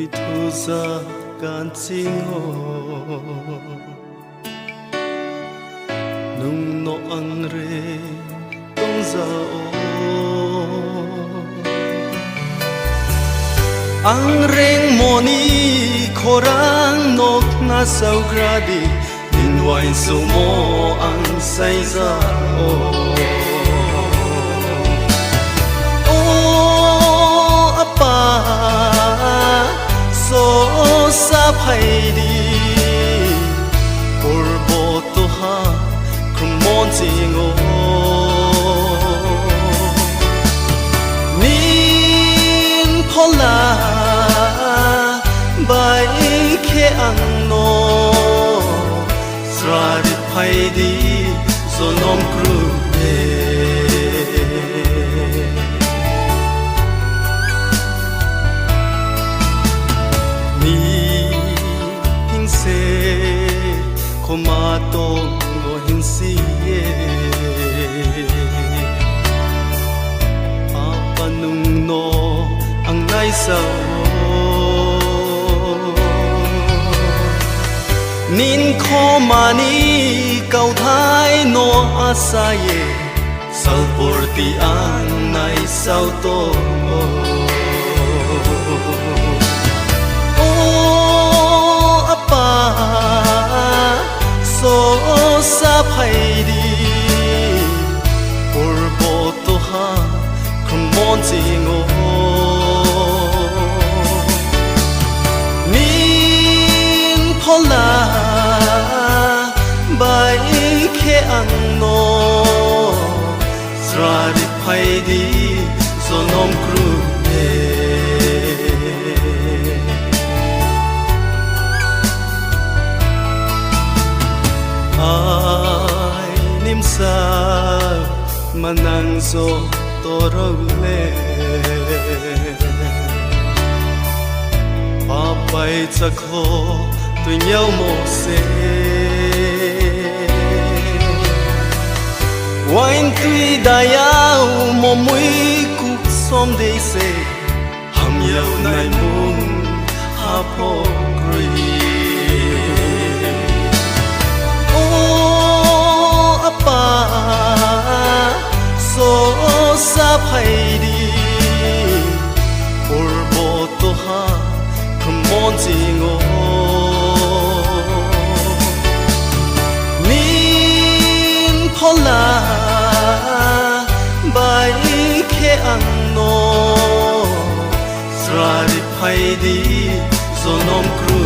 thu ra can chinh ho nung no ang re tong za o ang reng moni khorang nok na sau gradi din wain su mo ang sai za o so sa phai đi por bo to ha kum mon sing o nin phola bai khe ang no sra ri phai đi so nom kru ma to ngo hin si ye apa nung no ang nai sao nin kho mani kau thai no asa ye sal por ti an nai sao to so sa phai đi por bo to ha kum mon sing o nin phola bai khe ang no sra ri phai đi so nom kru ai nim sa manang zo toro le pa pai cha kho tu nhau mo se wain tui da yau mo mui ku som de se ham yau nai mung ha po gri so sa phai đi por bo to ha kum mon sing o nin phola bai khe ang no sra ri phai đi so nom kru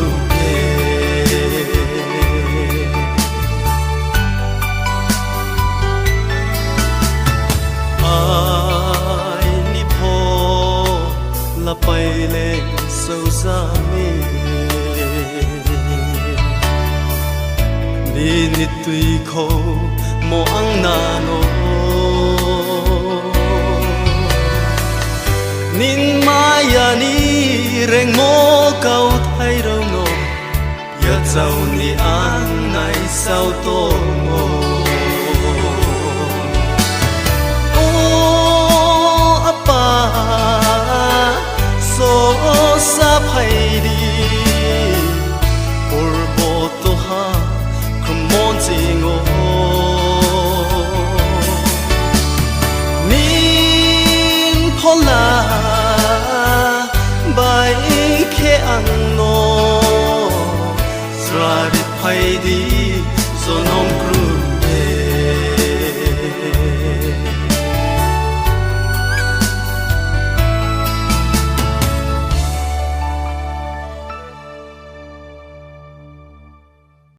la pai le so sa mi ni ni tui kho mo ang na no nin maya ni reng mo kau thai rau no ya zau ni an nai sao to mo so sa phai đi por bo to ha kum mon sing o nin phola bai khe ang no sra ri phai đi so nom kru